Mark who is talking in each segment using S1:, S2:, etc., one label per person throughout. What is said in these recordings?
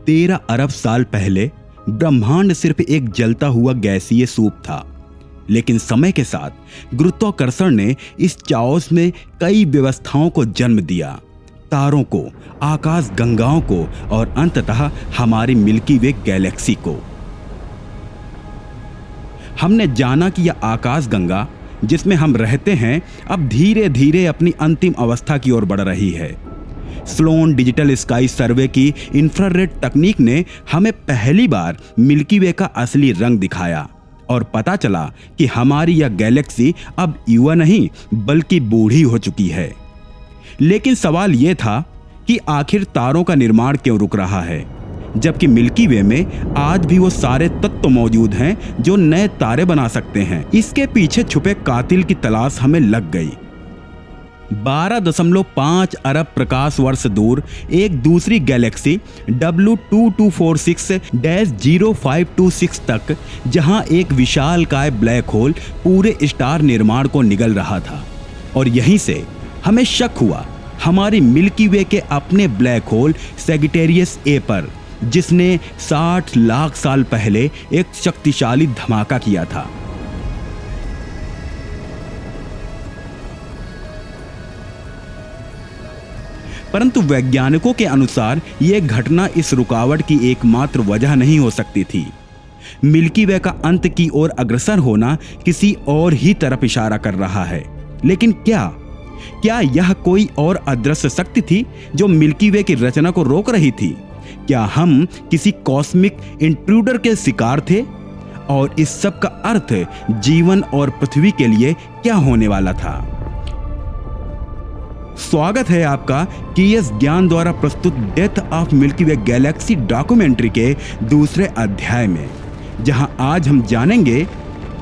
S1: 13 अरब साल पहले ब्रह्मांड सिर्फ एक जलता हुआ गैसीय सूप था, लेकिन समय के साथ गुरुत्वाकर्षण ने इस चाओस में कई व्यवस्थाओं को जन्म दिया, तारों को, आकाश गंगाओं को और अंततः हमारी मिल्की वे गैलेक्सी को। हमने जाना कि यह आकाश गंगा जिसमें हम रहते हैं अब धीरे धीरे अपनी अंतिम अवस्था की ओर बढ़ रही है। स्लोन डिजिटल स्काई सर्वे की इंफ्रारेड तकनीक ने हमें पहली बार मिल्की वे का असली रंग दिखाया और पता चला कि हमारी यह गैलेक्सी अब युवा नहीं बल्कि बूढ़ी हो चुकी है। लेकिन सवाल यह था कि आखिर तारों का निर्माण क्यों रुक रहा है, जबकि मिल्की वे में आज भी वो सारे तत्व मौजूद हैं जो नए तारे बना सकते हैं। इसके पीछे छुपे कातिल की तलाश हमें लग गई। 12.5 अरब प्रकाश वर्ष दूर एक दूसरी गैलेक्सी W2246-0526 तक, जहां एक विशालकाय ब्लैक होल पूरे स्टार निर्माण को निगल रहा था। और यहीं से हमें शक हुआ हमारी मिल्की वे के अपने ब्लैक होल सैजिटेरियस ए पर, जिसने 60 लाख साल पहले एक शक्तिशाली धमाका किया था। परंतु वैज्ञानिकों के अनुसार यह घटना इस रुकावट की एकमात्र वजह नहीं हो सकती थी। मिल्की वे का अंत की ओर अग्रसर होना किसी और ही तरफ इशारा कर रहा है। लेकिन क्या यह कोई और अदृश्य शक्ति थी जो मिल्की वे की रचना को रोक रही थी? क्या हम किसी कॉस्मिक इंट्रूडर के शिकार थे? और इस सब का अर्थ जीवन और पृथ्वी के लिए क्या होने वाला था? स्वागत है आपका केएस ज्ञान द्वारा प्रस्तुत death of milky way Galaxy documentary के दूसरे अध्याय में, जहां आज हम जानेंगे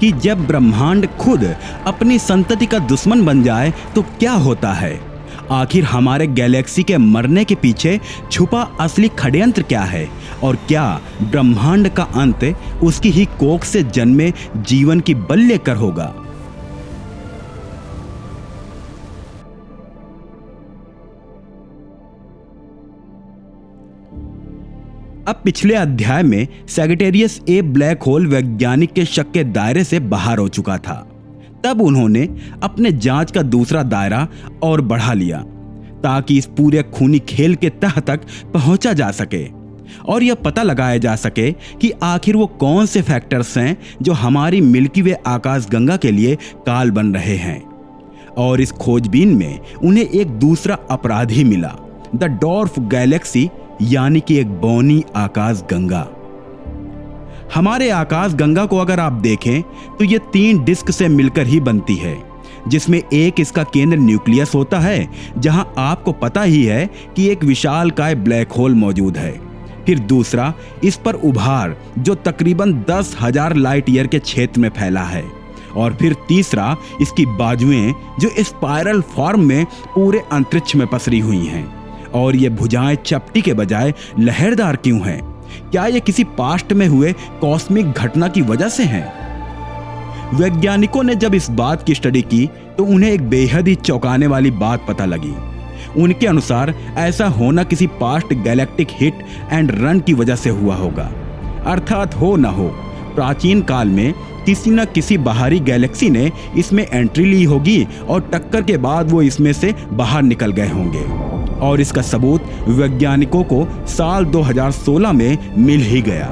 S1: कि जब ब्रह्मांड खुद अपनी संतति का दुश्मन बन जाए तो क्या होता है। आखिर हमारे गैलेक्सी के मरने के पीछे छुपा असली षड्यंत्र क्या है, और क्या ब्रह्मांड का अंत उसकी ही कोख से जन्मे जीवन की बल्य कर होगा। अब पिछले अध्याय में सैजिटेरियस ए ब्लैक होल वैज्ञानिक के शक के दायरे से बाहर हो चुका था। तब उन्होंने अपने जांच का दूसरा दायरा और बढ़ा लिया ताकि इस पूरे खूनी खेल के तह तक पहुंचा जा सके और यह पता लगाया जा सके कि आखिर वो कौन से फैक्टर्स हैं जो हमारी मिल्की वे आकाश गंगा के लिए काल बन रहे हैं। और इस खोजबीन में उन्हें एक दूसरा अपराधी मिला, द डॉर्फ गैलेक्सी, यानी कि एक बौनी आकाश गंगा। हमारे आकाश गंगा को अगर आप देखें तो ये 3 डिस्क से मिलकर ही बनती है, जिसमें एक इसका केंद्र न्यूक्लियस होता है, जहां आपको पता ही है कि एक विशालकाय ब्लैक होल मौजूद है। फिर दूसरा इस पर उभार जो तकरीबन 10,000 लाइट ईयर के क्षेत्र में फैला है, और फिर तीसरा इसकी बाजुएं जो स्पाइरल फॉर्म में पूरे अंतरिक्ष में पसरी हुई हैं। और ये भुजाएं चपटी के बजाय लहरदार क्यों हैं? क्या ये किसी पास्ट में हुए कॉस्मिक घटना की वजह से हैं? वैज्ञानिकों ने जब इस बात की स्टडी की तो उन्हें एक बेहद ही चौंकाने वाली बात पता लगी। उनके अनुसार ऐसा होना किसी past galactic hit and run की वजह से हुआ होगा। अर्थात हो न हो, प्राचीन काल में किसी न किसी बाहरी गैलेक्सी ने इसमें एंट्री ली होगी और टक्कर के बाद वो इसमें से बाहर निकल गए होंगे। और इसका सबूत वैज्ञानिकों को साल 2016 में मिल ही गया।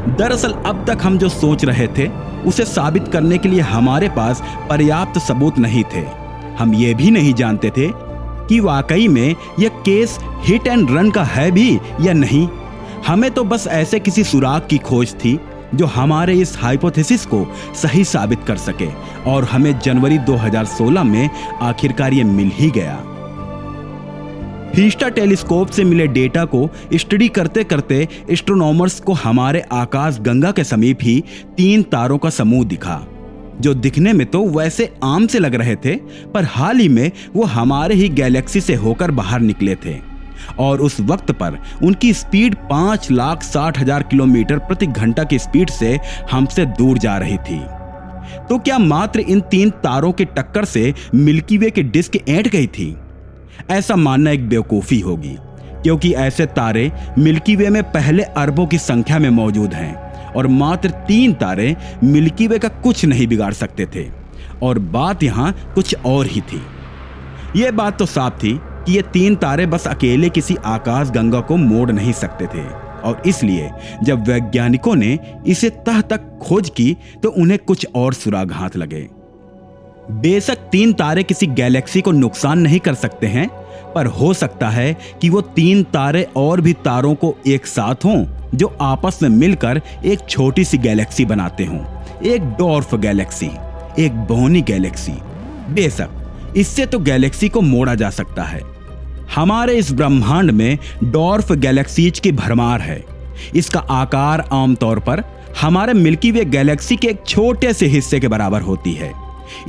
S1: दरअसल अब तक हम जो सोच रहे थे उसे साबित करने के लिए हमारे पास पर्याप्त सबूत नहीं थे। हम ये भी नहीं जानते थे कि वाकई में यह केस हिट एंड रन का है भी या नहीं। हमें तो बस ऐसे किसी सुराग की खोज थी जो हमारे इस हाइपोथेसिस को सही साबित कर सके, और हमें जनवरी 2016 में आखिरकार ये मिल ही गया। हीस्टा टेलीस्कोप से मिले डेटा को स्टडी करते करते एस्ट्रोनॉमर्स को हमारे आकाश गंगा के समीप ही 3 तारों का समूह दिखा, जो दिखने में तो वैसे आम से लग रहे थे, पर हाल ही में वो हमारे ही गैलेक्सी से होकर बाहर निकले थे। और उस वक्त पर उनकी स्पीड 5,60,000 किलोमीटर प्रति घंटा की स्पीड से हमसे दूर जा रही थी। तो क्या मात्र इन 3 तारों के टक्कर से मिल्की वे की डिस्क ऐंठ गई थी? ऐसा मानना एक बेवकूफ़ी होगी, क्योंकि ऐसे तारे मिल्की वे में पहले अरबों की संख्या में मौजूद हैं और मात्र 3 तारे मिल्की वे का कुछ नहीं बिगाड़ सकते थे। और बात यहाँ कुछ और ही थी। ये बात तो साफ थी कि ये 3 तारे बस अकेले किसी आकाश गंगा को मोड़ नहीं सकते थे, और इसलिए जब वैज्ञानिकों ने इसे तह तक खोज की तो उन्हें कुछ और सुराग हाथ लगे। बेशक 3 तारे किसी गैलेक्सी को नुकसान नहीं कर सकते हैं, पर हो सकता है कि वो 3 तारे और भी तारों को एक साथ हों जो आपस में मिलकर एक छोटी सी गैलेक्सी बनाते हों, एक डॉर्फ गैलेक्सी, एक बोनी गैलेक्सी। बेशक इससे तो गैलेक्सी को मोड़ा जा सकता है। हमारे इस ब्रह्मांड में डॉर्फ गैलेक्सीज की भरमार है। इसका आकार आमतौर पर हमारे मिल्की वे गैलेक्सी के एक छोटे से हिस्से के बराबर होती है,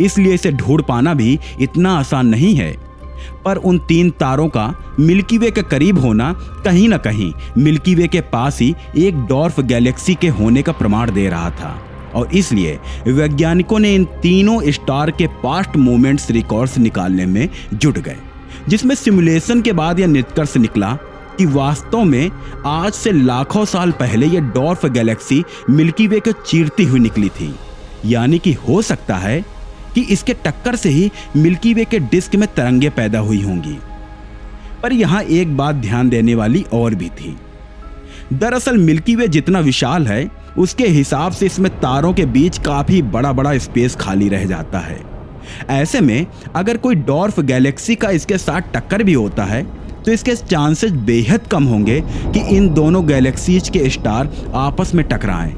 S1: इसलिए इसे ढूंढ पाना भी इतना आसान नहीं है। पर उन 3 तारों का मिल्की वे के करीब होना कहीं न कहीं मिल्की वे के पास ही एक डॉर्फ गैलेक्सी के होने का प्रमाण दे रहा था, और इसलिए वैज्ञानिकों ने इन तीनों स्टार के पास्ट मूवमेंट्स रिकॉर्ड्स निकालने में जुट गए, जिसमें सिमुलेशन के बाद यह निष्कर्ष निकला कि वास्तव में आज से लाखों साल पहले यह डॉर्फ गैलेक्सी मिल्की वे को चीरती हुई निकली थी। यानी कि हो सकता है कि इसके टक्कर से ही मिल्की वे के डिस्क में तरंगे पैदा हुई होंगी। पर यहां एक बात ध्यान देने वाली और भी थी। दरअसल मिल्की वे जितना विशाल है उसके हिसाब से इसमें तारों के बीच काफी बड़ा बड़ा स्पेस खाली रह जाता है। ऐसे में अगर कोई डॉर्फ गैलेक्सी का इसके साथ टक्कर भी होता है तो इसके चांसेस बेहद कम होंगे कि इन दोनों गैलेक्सीज के स्टार आपस में टकराएं।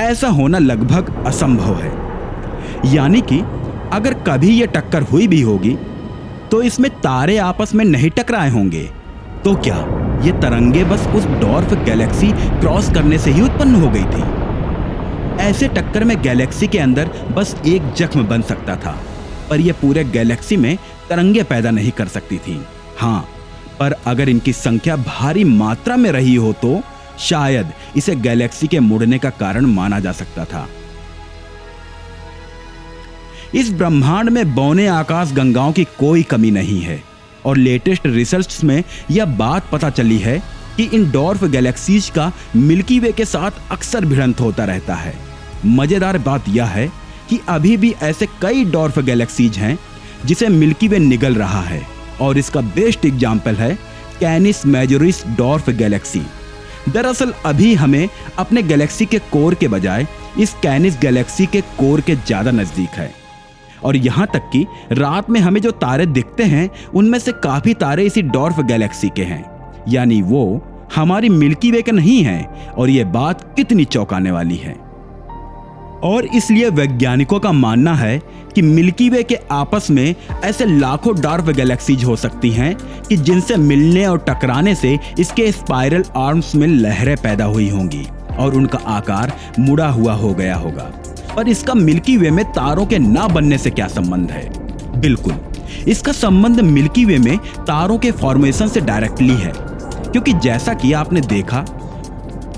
S1: ऐसा होना लगभग असंभव है। यानी कि अगर कभी यह टक्कर हुई भी होगी तो इसमें तारे आपस में नहीं टकराए होंगे, तो क्या ये तरंगे बस उस डॉर्फ गैलेक्सी क्रॉस करने से ही उत्पन्न हो गई थी? ऐसे टक्कर में गैलेक्सी के अंदर बस एक जख्म बन सकता था, पर यह पूरे गैलेक्सी में तरंगे पैदा नहीं कर सकती थी। हाँ, पर अगर इनकी संख्या भारी मात्रा में रही हो तो शायद इसे गैलेक्सी के मुड़ने का कारण माना जा सकता था। इस ब्रह्मांड में बौने आकाश गंगाओं की कोई कमी नहीं है, और लेटेस्ट रिसर्च में यह बात पता चली है कि इन डॉर्फ गैलेक्सीज का मिल्की वे के साथ अक्सर भिड़ंत होता रहता है। मजेदार बात यह है कि अभी भी ऐसे कई डॉर्फ गैलेक्सीज हैं जिसे मिल्की वे निगल रहा है, और इसका बेस्ट एग्जाम्पल है कैनिस मेजोरिस डॉर्फ गैलेक्सी। दरअसल अभी हमें अपने गैलेक्सी के कोर के बजाय इस कैनिस गैलेक्सी के कोर के ज्यादा नजदीक है, और यहाँ तक कि रात में हमें जो तारे दिखते हैं उनमें से काफी तारे इसी डॉर्फ गैलेक्सी के हैं, यानी वो हमारी मिल्की वे के नहीं हैं। और ये बात कितनी चौंकाने वाली है। और इसलिए वैज्ञानिकों का मानना है कि मिल्की वे के आपस में ऐसे लाखों डॉर्फ गैलेक्सीज हो सकती हैं कि जिनसे मिलने और टकराने से इसके स्पाइरल आर्म्स में लहरें पैदा हुई होंगी और उनका आकार मुड़ा हुआ हो गया होगा। पर इसका मिल्की वे में तारों के ना बनने से क्या संबंध है? बिल्कुल, इसका संबंध मिल्की वे में तारों के फॉर्मेशन से डायरेक्टली है, क्योंकि जैसा कि आपने देखा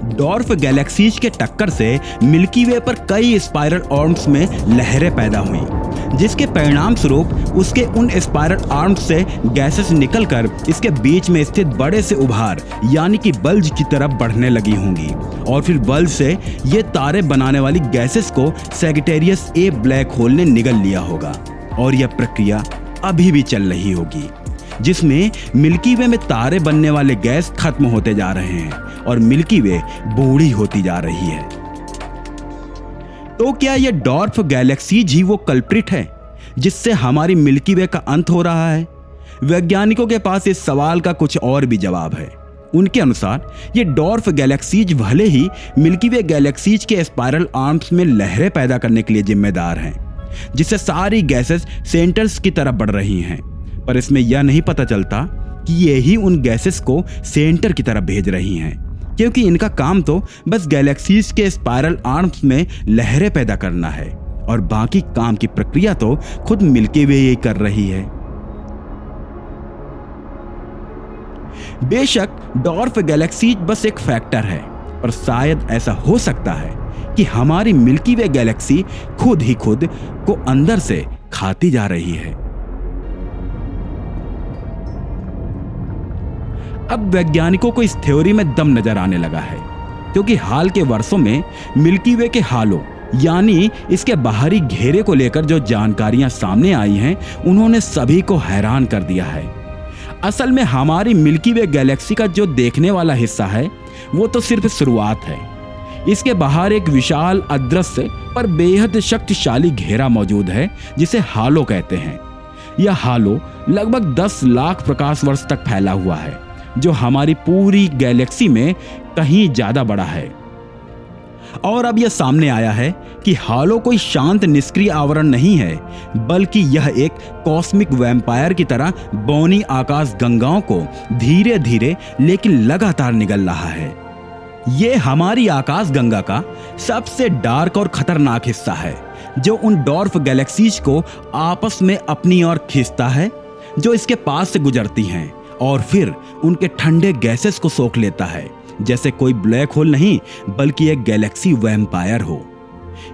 S1: डॉर्फ गैलेक्सीज के टक्कर से मिल्की वे पर कई स्पाइरल आर्म्स में लहरें पैदा हुई, जिसके परिणाम स्वरूप उसके उन स्पाइरल आर्म्स से गैसेस निकलकर इसके बीच में स्थित बड़े से उभार यानी कि बल्ज की तरफ बढ़ने लगी होंगी, और फिर बल्ज से ये तारे बनाने वाली गैसेस को सैजिटेरियस ए ब्लैक होल ने निगल लिया होगा। और यह प्रक्रिया अभी भी चल रही होगी, जिसमें मिल्की वे में तारे बनने वाले गैस खत्म होते जा रहे हैं और मिल्की वे बूढ़ी होती जा रही है। तो क्या यह डॉर्फ गैलेक्सीज ही वो कल्प्रिट है जिससे हमारी मिल्की वे का अंत हो रहा है? वैज्ञानिकों के पास इस सवाल का कुछ और भी जवाब है। उनके अनुसार ये डॉर्फ गैलेक्सीज भले ही मिल्की वे गैलेक्सीज के स्पाइरल आर्म्स में लहरें पैदा करने के लिए जिम्मेदार हैं, जिससे सारी गैसेस सेंटर्स की तरफ बढ़ रही हैं, पर इसमें यह नहीं पता चलता कि ये ही उन गैसेस को सेंटर की तरफ भेज रही हैं, क्योंकि इनका काम तो बस गैलेक्सीज के स्पाइरल आर्म्स में लहरें पैदा करना है, और बाकी काम की प्रक्रिया तो खुद मिल्की वे ही कर रही है। बेशक डॉर्फ गैलेक्सीज बस एक फैक्टर है, पर शायद ऐसा हो सकता है कि हमारी मिल्की वे गैलेक्सी खुद ही खुद को अंदर से खाती जा रही है। अब वैज्ञानिकों को इस थ्योरी में दम नजर आने लगा है, क्योंकि हाल के वर्षों में मिल्की वे के हालों यानी इसके बाहरी घेरे को लेकर जो जानकारियां सामने आई हैं, उन्होंने सभी को हैरान कर दिया है। असल में हमारी मिल्की वे गैलेक्सी का जो देखने वाला हिस्सा है वो तो सिर्फ शुरुआत है। इसके बाहर एक विशाल अदृश्य पर बेहद शक्तिशाली घेरा मौजूद है, जिसे हालो कहते हैं। यह हालो लगभग 10 लाख प्रकाश वर्ष तक फैला हुआ है, जो हमारी पूरी गैलेक्सी में कहीं ज्यादा बड़ा है। और अब यह सामने आया है कि हालो कोई शांत निष्क्रिय आवरण नहीं है, बल्कि यह एक कॉस्मिक वैम्पायर की तरह बौनी आकाश गंगाओं को धीरे धीरे लेकिन लगातार निगल रहा है। ये हमारी आकाश गंगा का सबसे डार्क और खतरनाक हिस्सा है, जो उन डॉर्फ गैलेक्सीज को आपस में अपनी ओर खींचता है जो इसके पास से गुजरती हैं, और फिर उनके ठंडे गैसेस को सोख लेता है, जैसे कोई ब्लैक होल नहीं बल्कि एक गैलेक्सी वैम्पायर हो।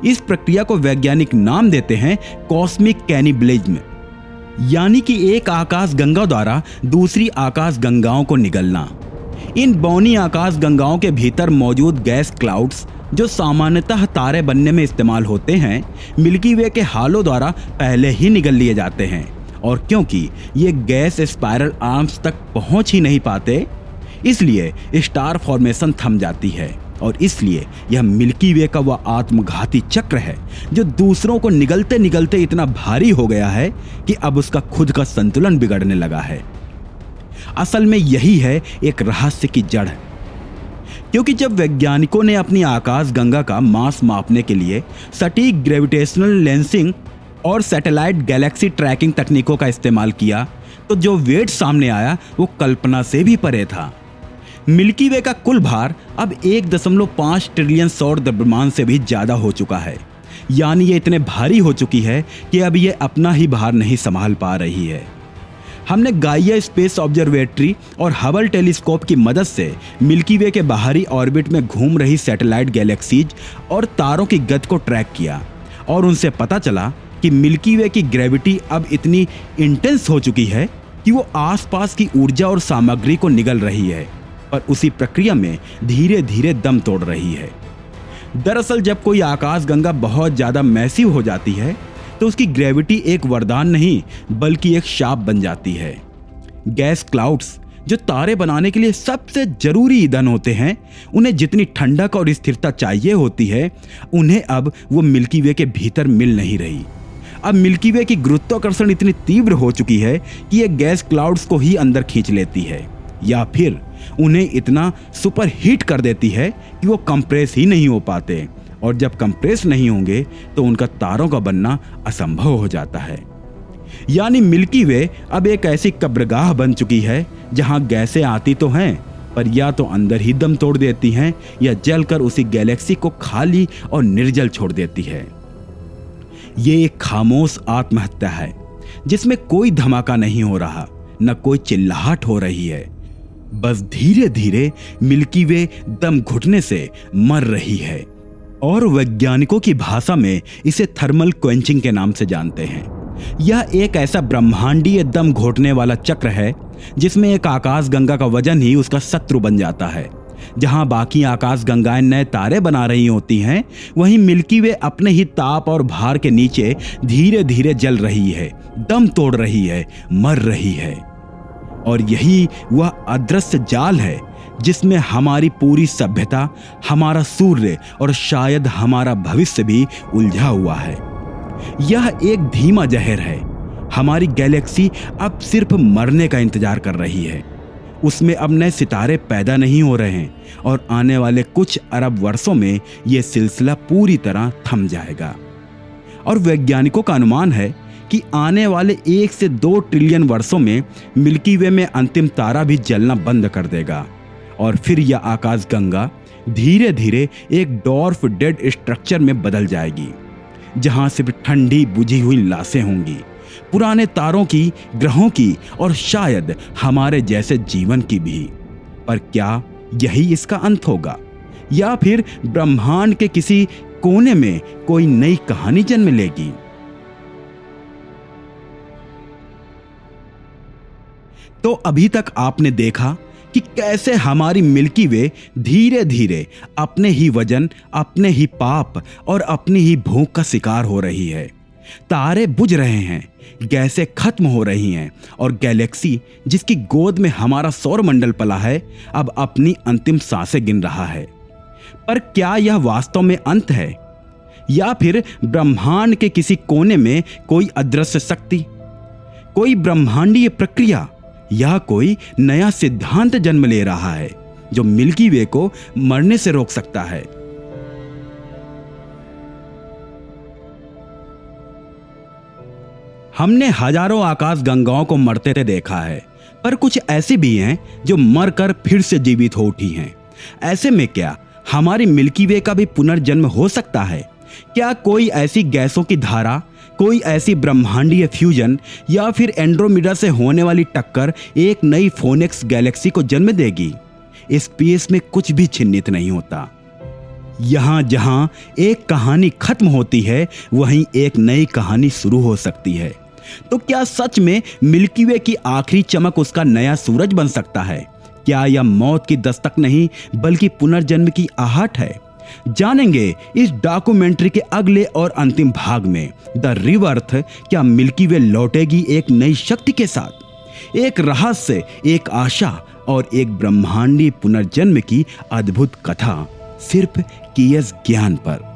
S1: इस प्रक्रिया को वैज्ञानिक नाम देते हैं कॉस्मिक कैनिबलिज्म, यानी कि एक आकाश गंगा द्वारा दूसरी आकाश गंगाओं को निगलना। इन बौनी आकाश गंगाओं के भीतर मौजूद गैस क्लाउड्स, जो सामान्यतः तारे बनने में इस्तेमाल होते हैं, मिल्की वे के हालों द्वारा पहले ही निगल लिए जाते हैं। और क्योंकि ये गैस स्पाइरल आर्म्स तक पहुंच ही नहीं पाते, इसलिए स्टार फॉर्मेशन थम जाती है। और इसलिए यह मिल्की वे का वह आत्मघाती चक्र है जो दूसरों को निगलते निगलते इतना भारी हो गया है कि अब उसका खुद का संतुलन बिगड़ने लगा है। असल में यही है एक रहस्य की जड़, क्योंकि जब वैज्ञानिकों ने अपनी आकाश गंगा का मास मापने के लिए सटीक ग्रेविटेशनल लेंसिंग और सैटेलाइट गैलेक्सी ट्रैकिंग तकनीकों का इस्तेमाल किया, तो जो वेट सामने आया वो कल्पना से भी परे था। मिल्की वे का कुल भार अब 1.5 ट्रिलियन सौर द्रव्यमान से भी ज्यादा हो चुका है। यानी ये इतने भारी हो चुकी है कि अब ये अपना ही भार नहीं संभाल पा रही है। हमने गाइया स्पेस ऑब्जर्वेटरी और हबल टेलीस्कोप की मदद से मिल्की वे के बाहरी ऑर्बिट में घूम रही सैटेलाइट गैलेक्सीज और तारों की गति को ट्रैक किया, और उनसे पता चला कि मिल्की वे की ग्रेविटी अब इतनी इंटेंस हो चुकी है कि वो आसपास की ऊर्जा और सामग्री को निगल रही है, पर उसी प्रक्रिया में धीरे धीरे दम तोड़ रही है। दरअसल जब कोई आकाश गंगा बहुत ज्यादा मैसिव हो जाती है, तो उसकी ग्रेविटी एक वरदान नहीं बल्कि एक शाप बन जाती है। गैस क्लाउड्स, जो तारे बनाने के लिए सबसे जरूरी ईंधन होते हैं, उन्हें जितनी ठंडक और स्थिरता चाहिए होती है, उन्हें अब वो मिल्की वे के भीतर मिल नहीं रही। अब मिल्की वे की गुरुत्वाकर्षण इतनी तीव्र हो चुकी है कि ये गैस क्लाउड्स को ही अंदर खींच लेती है, या फिर उन्हें इतना सुपर हीट कर देती है कि वो कंप्रेस ही नहीं हो पाते, और जब कंप्रेस नहीं होंगे तो उनका तारों का बनना असंभव हो जाता है। यानी मिल्की वे अब एक ऐसी कब्रगाह बन चुकी है जहां गैसें आती तो हैं, पर या तो अंदर ही दम तोड़ देती हैं या जलकर उसी गैलेक्सी को खाली और निर्जल छोड़ देती है। ये एक खामोश आत्महत्या है, जिसमें कोई धमाका नहीं हो रहा, न कोई चिल्लाहट हो रही है। बस धीरे धीरे मिल्की वे दम घुटने से मर रही है, और वैज्ञानिकों की भाषा में इसे थर्मल क्वेंचिंग के नाम से जानते हैं। यह एक ऐसा ब्रह्मांडीय दम घोटने वाला चक्र है जिसमें एक आकाश गंगा का वजन ही उसका शत्रु बन जाता है। जहां बाकी आकाश गंगाएं नए तारे बना रही होती हैं, वहीं मिल्की वे अपने ही ताप और भार के नीचे धीरे धीरे जल रही है, दम तोड़ रही है, मर रही है। और यही वह अदृश्य जाल है जिसमें हमारी पूरी सभ्यता, हमारा सूर्य और शायद हमारा भविष्य भी उलझा हुआ है। यह एक धीमा जहर है। हमारी गैलेक्सी अब सिर्फ मरने का इंतजार कर रही है। उसमें अब नए सितारे पैदा नहीं हो रहे हैं, और आने वाले कुछ अरब वर्षों में यह सिलसिला पूरी तरह थम जाएगा। और वैज्ञानिकों का अनुमान है कि आने वाले 1 से 2 ट्रिलियन वर्षों में मिल्की वे में अंतिम तारा भी जलना बंद कर देगा, और फिर यह आकाश गंगा धीरे धीरे एक डॉर्फ डेड स्ट्रक्चर में बदल जाएगी, जहां सिर्फ ठंडी बुझी हुई लाशें होंगी, पुराने तारों की, ग्रहों की और शायद हमारे जैसे जीवन की भी। पर क्या यही इसका अंत होगा, या फिर ब्रह्मांड के किसी कोने में कोई नई कहानी जन्म लेगी? तो अभी तक आपने देखा कि कैसे हमारी मिल्की वे धीरे धीरे अपने ही वजन, अपने ही पाप और अपनी ही भूख का शिकार हो रही है। तारे बुझ रहे हैं, गैसें खत्म हो रही हैं और गैलेक्सी जिसकी गोद में हमारा सौर मंडल पला है अब अपनी अंतिम सांसें गिन रहा है। पर क्या यह वास्तव में अंत है, या फिर ब्रह्मांड के किसी कोने में कोई अदृश्य शक्ति, कोई ब्रह्मांडीय प्रक्रिया या कोई नया सिद्धांत जन्म ले रहा है जो मिल्की वे को मरने से रोक सकता है? हमने हजारों आकाश गंगाओं को मरते देखा है, पर कुछ ऐसी भी हैं जो मरकर फिर से जीवित हो उठी हैं। ऐसे में क्या हमारी मिल्की वे का भी पुनर्जन्म हो सकता है? क्या कोई ऐसी गैसों की धारा, कोई ऐसी ब्रह्मांडीय फ्यूजन या फिर एंड्रोमेडा से होने वाली टक्कर एक नई फोनेक्स गैलेक्सी को जन्म देगी? स्पेस में कुछ भी छिन्नित नहीं होता। यहां जहां एक कहानी खत्म होती है वहीं एक नई कहानी शुरू हो सकती है। तो क्या सच में मिल्की वे की आखिरी चमक उसका नया सूरज बन सकता है? क्या यह मौत की दस्तक नहीं बल्कि पुनर्जन्म की आहट है? जानेंगे इस डॉक्यूमेंट्री के अगले और अंतिम भाग में। द रिवर्थ, क्या मिल्की वे लौटेगी एक नई शक्ति के साथ? एक रहस्य, एक आशा और एक ब्रह्मांडीय पुनर्जन्म की अद्भुत कथा सिर्फ कियस ज्ञान पर।